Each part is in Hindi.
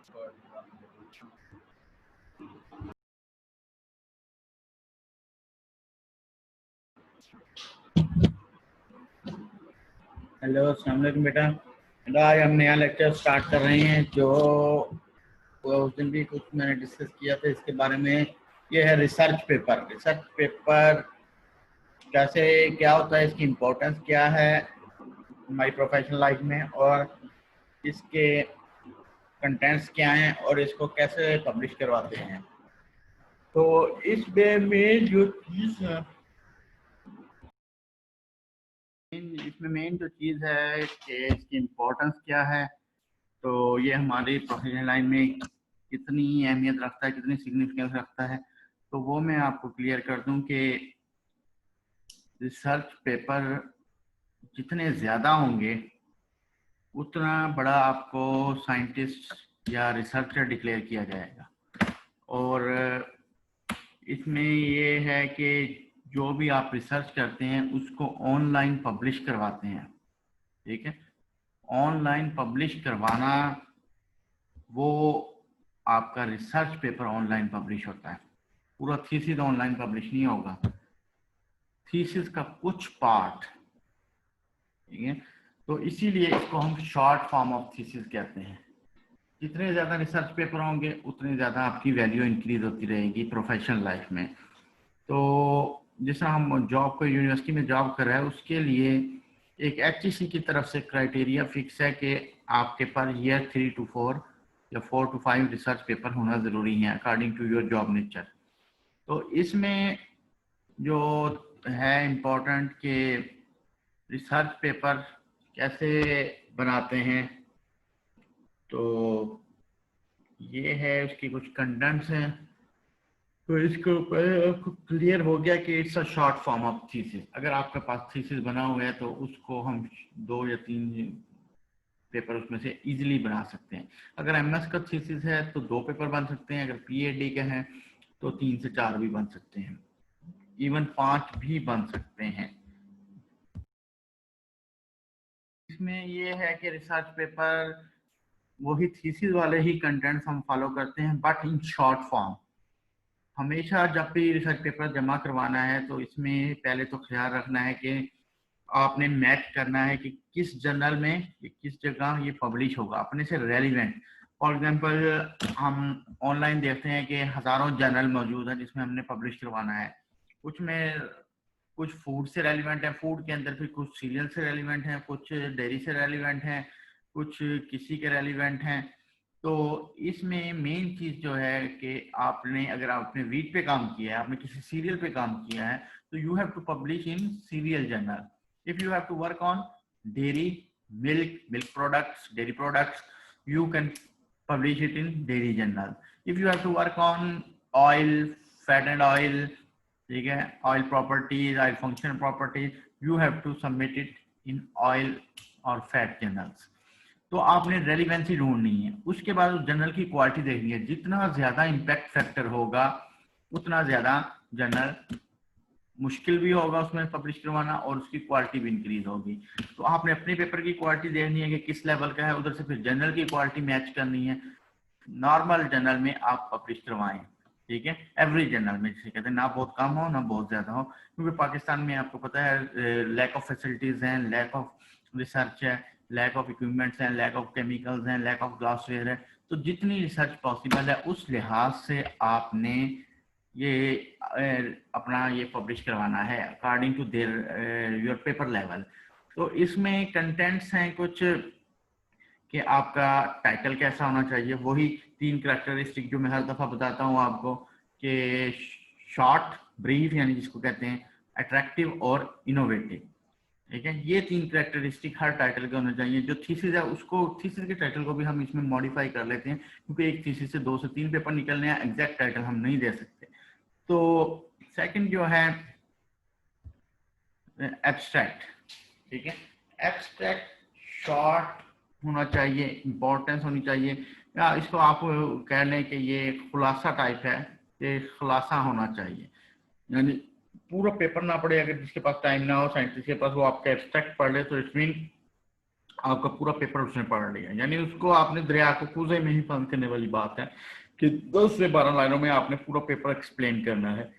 हेलो, अस्सलाम वालेकुम बेटा। आज हम नया लेक्चर स्टार्ट कर रहे हैं जो उस दिन भी कुछ मैंने डिस्कस किया था इसके बारे में। ये है रिसर्च पेपर। रिसर्च पेपर कैसे, क्या होता है, इसकी इम्पोर्टेंस क्या है हमारी प्रोफेशनल लाइफ में, और इसके कंटेंट्स क्या हैं, और इसको कैसे पब्लिश करवाते हैं। तो इस वे में जो चीज़ है, इसमें मेन जो चीज़ है कि इसकी इम्पोर्टेंस क्या है, तो ये हमारी प्रोफेशनल लाइन में कितनी अहमियत रखता है, कितनी सिग्निफिकेंस रखता है, तो वो मैं आपको क्लियर कर दूं कि रिसर्च पेपर जितने ज़्यादा होंगे उतना बड़ा आपको साइंटिस्ट या रिसर्चर डिक्लेयर किया जाएगा। और इसमें ये है कि जो भी आप रिसर्च करते हैं उसको ऑनलाइन पब्लिश करवाते हैं। ठीक है, ऑनलाइन पब्लिश करवाना, वो आपका रिसर्च पेपर ऑनलाइन पब्लिश होता है। पूरा थीसिस ऑनलाइन पब्लिश नहीं होगा, थीसिस का कुछ पार्ट। ठीक है, तो इसीलिए इसको हम शॉर्ट फॉर्म ऑफ थीसिस कहते हैं। जितने ज़्यादा रिसर्च पेपर होंगे उतनी ज़्यादा आपकी वैल्यू इंक्रीज होती रहेगी प्रोफेशनल लाइफ में। तो जैसा हम जॉब को यूनिवर्सिटी में जॉब कर रहे हैं, उसके लिए एक HEC की तरफ से क्राइटेरिया फिक्स है कि आपके पास ईयर 3 to 4 या 4 to 5 रिसर्च पेपर होना ज़रूरी है according to your job nature. तो इसमें जो है इम्पोर्टेंट कि रिसर्च पेपर कैसे बनाते हैं, तो ये है उसकी कुछ कंटेंट्स हैं। तो इसके ऊपर आपको क्लियर हो गया कि it's a short form of thesis. अगर आपके पास थीसिस बना हुआ है तो उसको हम 2 या 3 पेपर उसमें से इजीली बना सकते हैं। अगर MS का थीसिस है तो 2 पेपर बन सकते हैं, अगर PhD का है तो 3 से 4 भी बन सकते हैं, इवन 5 भी बन सकते हैं। इसमें ये है कि रिसर्च पेपर वही थीसिस वाले ही कंटेंट्स हम फॉलो करते हैं, बट इन शॉर्ट फॉर्म। हमेशा जब भी रिसर्च पेपर जमा करवाना है तो इसमें पहले तो ख्याल रखना है कि आपने मैच करना है कि किस जर्नल में, किस जगह ये पब्लिश होगा, अपने से रेलिवेंट। फॉर एग्जांपल हम ऑनलाइन देखते हैं कि हज़ारों जर्नल मौजूद हैं जिसमें हमने पब्लिश करवाना है। कुछ में कुछ फूड से रेलिवेंट है, फूड के अंदर फिर कुछ सीरियल से रेलिवेंट है, कुछ डेयरी से रेलिवेंट है, कुछ किसी के रेलिवेंट हैं। तो इसमें मेन चीज जो है कि आपने, अगर आपने वीट पे काम किया है, आपने किसी सीरियल पे काम किया है, तो you have to publish in serial journal. If you have to work on dairy, milk products, dairy products, you can publish it in dairy journal. If you have to work on oil, fat and oil, ठीक है, oil properties, oil function properties, you have to submit it in oil और फैट जर्नल्स। तो आपने रेलिवेंसी ढूंढनी है, उसके बाद उस जर्नल की क्वालिटी देखनी है। जितना ज्यादा इम्पैक्ट फैक्टर होगा उतना ज्यादा जर्नल मुश्किल भी होगा उसमें पब्लिश करवाना, और उसकी क्वालिटी भी इंक्रीज होगी। तो आपने अपने पेपर की क्वालिटी देखनी है कि किस लेवल का है, उधर से फिर जर्नल की क्वालिटी मैच करनी है। नॉर्मल जर्नल में आप पब्लिश करवाएं, ठीक है, एवरेज जर्नल में, जिसे कहते हैं ना बहुत कम हो ना बहुत ज्यादा हो, क्योंकि पाकिस्तान में आपको पता है लैक ऑफ फैसिलिटीज हैं, लैक ऑफ रिसर्च है, लैक ऑफ इक्विपमेंट्स हैं, लैक ऑफ केमिकल्स हैं, लैक ऑफ ग्लासवेयर है। तो जितनी रिसर्च पॉसिबल है उस लिहाज से आपने ये अपना ये पब्लिश करवाना है according to their your paper level. तो इसमें कंटेंट्स हैं कुछ कि आपका टाइटल कैसा होना चाहिए, वही 3 कैरेक्टरिस्टिक जो मैं हर दफा बताता हूँ आपको, कि शॉर्ट, ब्रीफ यानी जिसको कहते हैं, अट्रैक्टिव और इनोवेटिव। ठीक है, ये 3 कैरेक्टरिस्टिक हर टाइटल के होने चाहिए। जो थीसिस है उसको, थीसिस के टाइटल को भी हम इसमें मॉडिफाई कर लेते हैं, क्योंकि एक थीसिस से 2 से 3 पेपर निकलने हैं, एग्जैक्ट टाइटल हम नहीं दे सकते। तो सेकंड जो है एब्स्ट्रैक्ट। ठीक है, एब्स्ट्रैक्ट शॉर्ट होना चाहिए, इंपॉर्टेंस होनी चाहिए, या इसको आप कह लें कि ये खुलासा टाइप है, ये खुलासा होना चाहिए। यानी पूरा पेपर ना पढ़े, अगर जिसके पास टाइम ना हो साइंटिस्ट के पास, वो आपका एब्स्ट्रैक्ट पढ़ ले तो इट मीन आपका पूरा पेपर उसने पढ़ लिया, यानी उसको आपने दरिया को कूजे में ही बंद करने वाली बात है कि 10 से 12 लाइनों में आपने पूरा पेपर एक्सप्लेन करना है।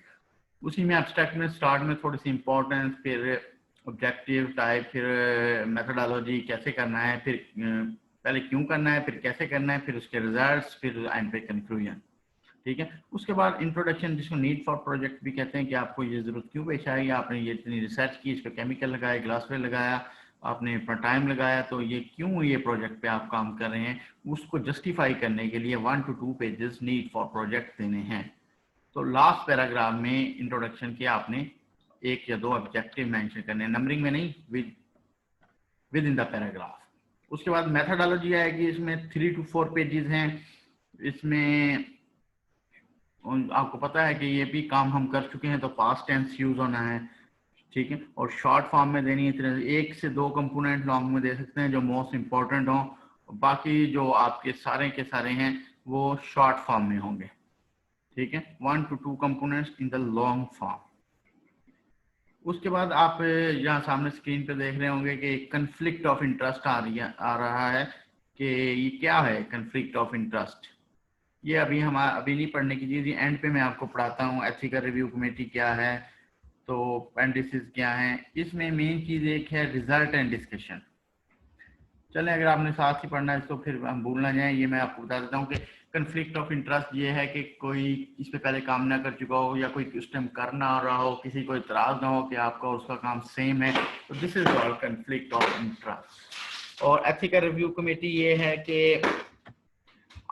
उसी में एब्स्ट्रैक्ट में स्टार्ट में थोड़ी सी इंपॉर्टेंस, फिर ऑब्जेक्टिव टाइप, फिर मेथोडोलॉजी कैसे करना है, फिर पहले क्यों करना है, फिर कैसे करना है, फिर उसके रिजल्ट्स, फिर एंड पे कंक्लूजन। ठीक है, उसके बाद इंट्रोडक्शन, जिसको नीड फॉर प्रोजेक्ट भी कहते हैं, कि आपको ये जरूरत क्यों पेश आई, आपने ये इतनी रिसर्च की, इस पर केमिकल लगाया, ग्लासवेयर लगाया, आपने अपना टाइम लगाया, तो ये क्यों ये प्रोजेक्ट पे आप काम कर रहे हैं, उसको जस्टिफाई करने के लिए 1 to 2 pages need for project देने हैं। तो लास्ट पैराग्राफ में इंट्रोडक्शन के आपने 1 या 2 ऑब्जेक्टिव मेंशन करने हैं, नंबरिंग में नहीं, विद इन द पैराग्राफ। उसके बाद मेथोडोलॉजी आएगी, इसमें 3 to 4 पेजेस हैं। इसमें आपको पता है कि ये भी काम हम कर चुके हैं, तो पास्ट टेंस यूज होना है। ठीक है, और शॉर्ट फॉर्म में देनी है, 1 से 2 कंपोनेंट लॉन्ग में दे सकते हैं जो मोस्ट इंपॉर्टेंट हो, बाकी जो आपके सारे के सारे हैं वो शॉर्ट फॉर्म में होंगे। ठीक है, 1 to 2 components in the long form. उसके बाद आप यहाँ सामने स्क्रीन पे देख रहे होंगे कि कन्फ्लिक्ट ऑफ इंटरेस्ट आ रहा है, कि ये क्या है कन्फ्लिक्ट ऑफ इंटरेस्ट। ये अभी अभी नहीं पढ़ने की चीज़, ये एंड पे मैं आपको पढ़ाता हूँ। एथिकल रिव्यू कमेटी क्या है, तो अपेंडिसेस क्या है। इसमें मेन चीज़ एक है रिजल्ट एंड डिस्कशन। चलें, अगर आपने साथ ही पढ़ना है तो फिर हम भूल ना जाएं, ये मैं आपको बता देता हूँ कि कन्फ्लिक्ट ऑफ इंटरेस्ट ये है कि कोई इस पे पहले काम ना कर चुका हो, या कोई उस टाइम कर ना रहा हो, किसी को इतराज ना हो कि आपका उसका काम सेम है, तो this is called conflict of interest. और एथिकल रिव्यू कमेटी ये है कि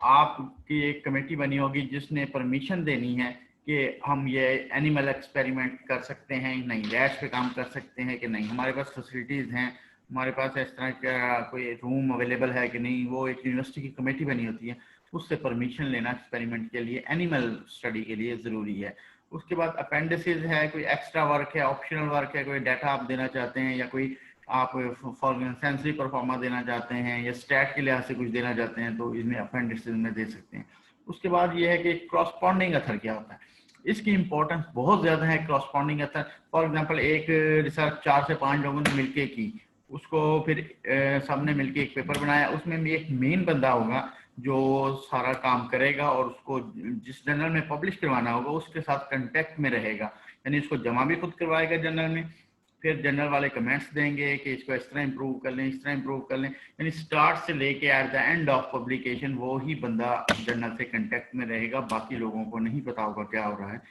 आपकी एक कमेटी बनी होगी जिसने परमिशन देनी है कि हम ये एनिमल एक्सपेरिमेंट कर सकते हैं नहीं, रैश पे काम कर सकते हैं कि नहीं, हमारे पास फैसिलिटीज़ हैं, हमारे पास इस तरह का कोई रूम अवेलेबल है कि नहीं। वो एक यूनिवर्सिटी की कमेटी बनी होती है, उससे परमिशन लेना एक्सपेरिमेंट के लिए, एनिमल स्टडी के लिए ज़रूरी है। उसके बाद अपेंडिसेस है, कोई एक्स्ट्रा वर्क है, ऑप्शनल वर्क है, कोई डाटा आप देना चाहते हैं, या कोई आप फॉर सेंसरी परफॉर्मा देना चाहते हैं, या स्टैट के लिहाज से कुछ देना चाहते हैं, तो इसमें अपेंडिसेस में दे सकते हैं। उसके बाद ये है कि क्रॉसपॉन्डिंग अथर क्या होता है, इसकी इंपॉर्टेंस बहुत ज़्यादा है। क्रॉसपॉन्डिंग अथर, फॉर एग्जांपल एक रिसर्च 4 से 5 लोगों ने मिलके की, उसको फिर सबने मिलके एक पेपर बनाया, उसमें भी एक मेन बंदा होगा जो सारा काम करेगा और उसको जिस जर्नल में पब्लिश करवाना होगा उसके साथ कांटेक्ट में रहेगा, यानी इसको जमा भी खुद करवाएगा जर्नल में, फिर जर्नल वाले कमेंट्स देंगे कि इसको इस तरह इंप्रूव कर लें, इस तरह इंप्रूव कर लें, यानी स्टार्ट से लेके at the end of publication वो ही बंदा जर्नल से कांटेक्ट में रहेगा, बाकी लोगों को नहीं पता होगा क्या हो रहा है।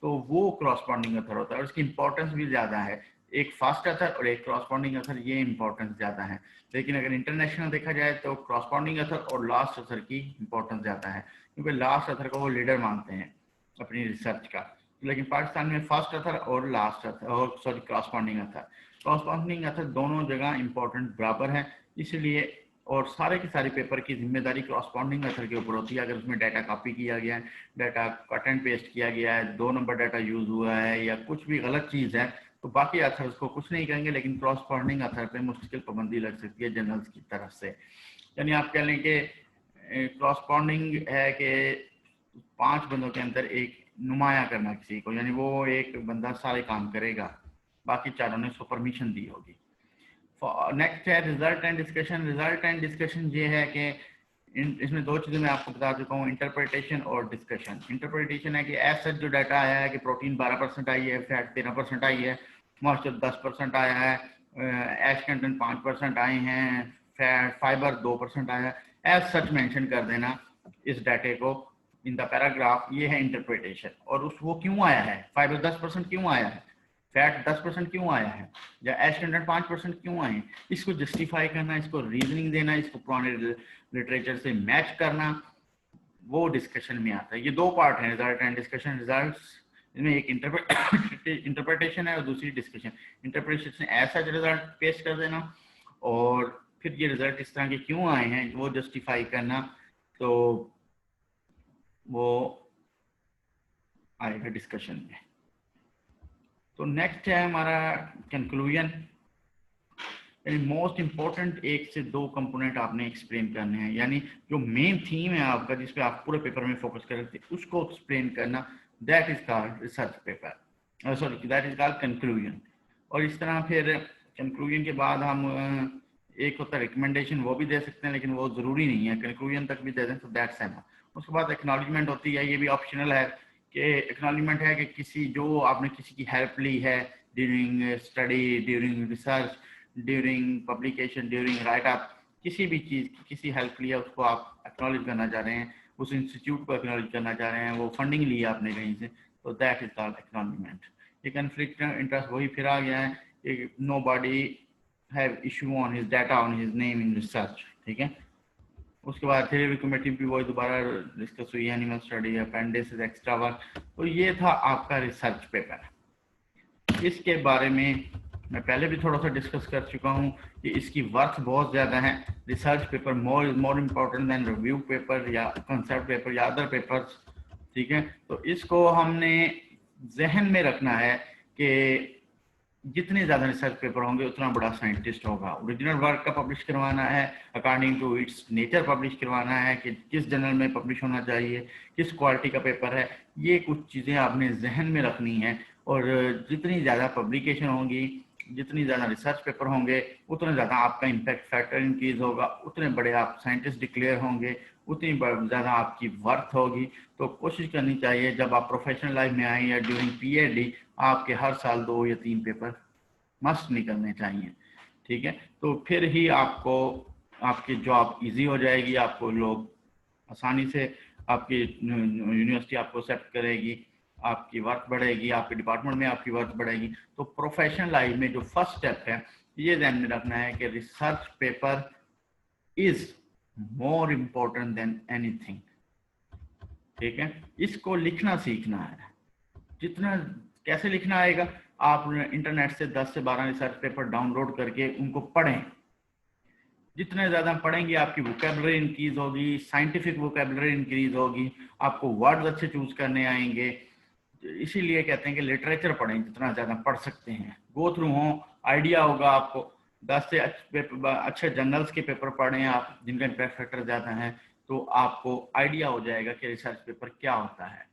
तो वो क्रॉसपॉन्डिंग अथर होता है, और इसकी इंपॉर्टेंस भी ज़्यादा है। एक फास्ट अथर और एक क्रॉसपॉन्डिंग अथर, ये इंपॉर्टेंस ज़्यादा है। लेकिन अगर इंटरनेशनल देखा जाए तो क्रॉसपॉन्डिंग अथर और लास्ट अथर की इंपॉर्टेंस ज़्यादा है, क्योंकि लास्ट अथर को वो लीडर मानते हैं अपनी रिसर्च का। लेकिन पाकिस्तान में फर्स्ट अथर और लास्ट अथर, और sorry corresponding author, corresponding author दोनों जगह इंपॉर्टेंट बराबर है, इसलिए। और सारे के सारे पेपर की जिम्मेदारी क्रॉसपॉन्डिंग अथर के ऊपर होती है। अगर उसमें डाटा कॉपी किया गया है, डाटा कट एंड पेस्ट किया गया है, 2 नंबर डाटा यूज हुआ है, या कुछ भी गलत चीज़ है, तो बाकी अथर्स को कुछ नहीं कहेंगे, लेकिन क्रॉसपॉन्डिंग अथर पे मुश्किल पाबंदी लग सकती है जर्नल्स की तरफ से। यानी आप कह लें कि क्रॉसपॉन्डिंग है कि 5 बंदों के अंदर एक नुमाया करना किसी को, यानी वो एक बंदा सारे काम करेगा, बाकी चारों ने उसको परमिशन दी होगी। नेक्स्ट है result and discussion. Result and discussion ये है कि इसमें 2 चीज़ें मैं आपको बता चुका हूँ, इंटरप्रिटेशन और डिस्कशन। इंटरप्रिटेशन है कि ऐसा जो डाटा आया है कि प्रोटीन 12% आई है, फैट 13% आई है, मॉइस्चर 10% आया है, एश कंटेंट 5% आए हैं, फैट फाइबर 2% आया है, एज सच मेंशन कर देना इस डाटे को इन द पैराग्राफ, ये है इंटरप्रिटेशन। और उस वो क्यों आया है, फाइबर 10% क्यों आया है, फैट 10% क्यों आया है, या एश कंटेंट 5% क्यों आए, इसको जस्टिफाई करना, इसको रीजनिंग देना, इसको पुराने लिटरेचर से मैच करना, वो डिस्कशन में आता है। ये 2 पार्ट हैं, रिजल्ट एंड डिस्कशन। रिजल्ट्स इसमें एक इंटरप्रिटेशन है और दूसरी डिस्कशन। इंटरप्रिटेशन ऐसा रिजल्ट पेश कर देना, और फिर ये रिजल्ट इस तरह के क्यों आए हैं वो जस्टिफाई करना, तो वो आएगा डिस्कशन में। तो नेक्स्ट है हमारा कंक्लूजन, यानी मोस्ट इंपॉर्टेंट 1 से 2 कंपोनेंट आपने एक्सप्लेन करने हैं, यानी जो मेन थीम है आपका जिस पे आप पूरे पेपर में फोकस कर रहे थे उसको एक्सप्लेन करना, that is called research paper, sorry that is called conclusion. और इस तरह फिर कंक्लूजन के बाद हम एक होता है रिकमेंडेशन, वो भी दे सकते हैं लेकिन वो ज़रूरी नहीं है, कंक्लूजन तक भी दे दें तो दैट्स एनफ। उसके बाद एक्नॉलेजमेंट होती है, ये भी ऑप्शनल है कि एक्नॉलेजमेंट है कि किसी जो आपने किसी की हेल्प ली है during study, during research, during publication, during right up, किसी भी चीज़ की किसी हेल्प ली है उसको आप एक्नॉलेज करना चाह रहे हैं, उस इंस्टीट्यूट को एक्नॉलेज करना चाह रहे हैं, वो फंडिंग ली है आपने कहीं से, तो दैट इज कॉल्ड एक्नॉलेजमेंट। ये कन्फ्लिक्ट इंटरेस्ट वही फिर आ गया है कि nobody have issue on his data on his name in research, ठीक है। उसके बाद थेरेपी कमेटी भी वही दोबारा डिस्कस हुई, animal study, appendix, extra work. तो ये था आपका रिसर्च पेपर। इसके बारे में मैं पहले भी थोड़ा सा डिस्कस कर चुका हूँ कि इसकी वर्थ बहुत ज़्यादा है। Research paper more important then review paper या कंसेप्ट पेपर या अदर पेपर्स, ठीक है। तो इसको हमने जहन में रखना है कि जितने ज़्यादा रिसर्च पेपर होंगे उतना बड़ा साइंटिस्ट होगा। ओरिजिनल वर्क का पब्लिश करवाना है, according to its nature publish करवाना है कि किस जर्नल में पब्लिश होना चाहिए, किस क्वालिटी का पेपर है, ये कुछ चीज़ें आपने जहन में रखनी है। और जितनी ज़्यादा पब्लिकेशन होंगी, जितनी ज़्यादा रिसर्च पेपर होंगे, उतना ज़्यादा आपका इम्पैक्ट फैक्टर इंक्रीज होगा, उतने बड़े आप साइंटिस्ट डिक्लेयर होंगे, उतनी ज़्यादा आपकी वर्थ होगी। तो कोशिश करनी चाहिए जब आप प्रोफेशनल लाइफ में आए या ड्यूरिंग पीएचडी, आपके हर साल 2 या 3 पेपर मस्ट निकलने चाहिए, ठीक है। तो फिर ही आपको आपकी जॉब इजी हो जाएगी, आपको लोग आसानी से आपकी यूनिवर्सिटी आपको एक्सेप्ट करेगी, आपकी वर्क बढ़ेगी, आपके डिपार्टमेंट में आपकी वर्क बढ़ेगी। तो प्रोफेशनल लाइफ में जो फर्स्ट स्टेप है ये ध्यान में रखना है कि research paper is more important than anything, ठीक है। इसको लिखना सीखना है। जितना कैसे लिखना आएगा, आप इंटरनेट से 10 से 12 रिसर्च पेपर डाउनलोड करके उनको पढ़ें। जितने ज़्यादा पढ़ेंगे आपकी वोकेबलरी इंक्रीज होगी, साइंटिफिक वोकेबलरी इंक्रीज होगी, आपको वर्ड्स अच्छे चूज करने आएंगे। इसीलिए कहते हैं कि लिटरेचर पढ़ें, जितना ज़्यादा पढ़ सकते हैं, गो थ्रू हो, आइडिया होगा आपको। 10 से अच्छे जर्नल्स के पेपर पढ़ें आप जिनका इम्पैक्ट फैक्टर ज़्यादा है, तो आपको आइडिया हो जाएगा कि रिसर्च पेपर क्या होता है,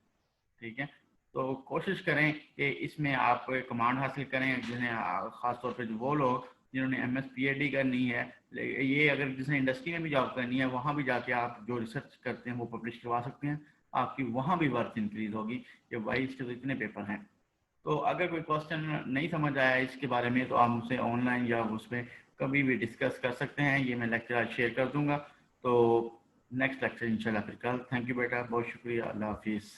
ठीक है। तो कोशिश करें कि इसमें आप कमांड हासिल करें, जिन्हें ख़ासतौर पे जो वो लोग जिन्होंने MS PhD करनी है, ये अगर जिसने इंडस्ट्री में भी जॉब करनी है, वहाँ भी जाके आप जो रिसर्च करते हैं वो पब्लिश करवा सकते हैं। आपकी वहाँ भी वर्थ इंक्रीज होगी कि भाई इसके तो इतने पेपर हैं। तो अगर कोई क्वेश्चन नहीं समझ आया इसके बारे में तो आप मुझसे ऑनलाइन या उसमें कभी भी डिस्कस कर सकते हैं। ये मैं लेक्चर आज शेयर कर दूंगा। तो नेक्स्ट लेक्चर इंशाल्लाह फिर कल। थैंक यू बेटा, बहुत शुक्रिया, अल्लाह हाफिज़।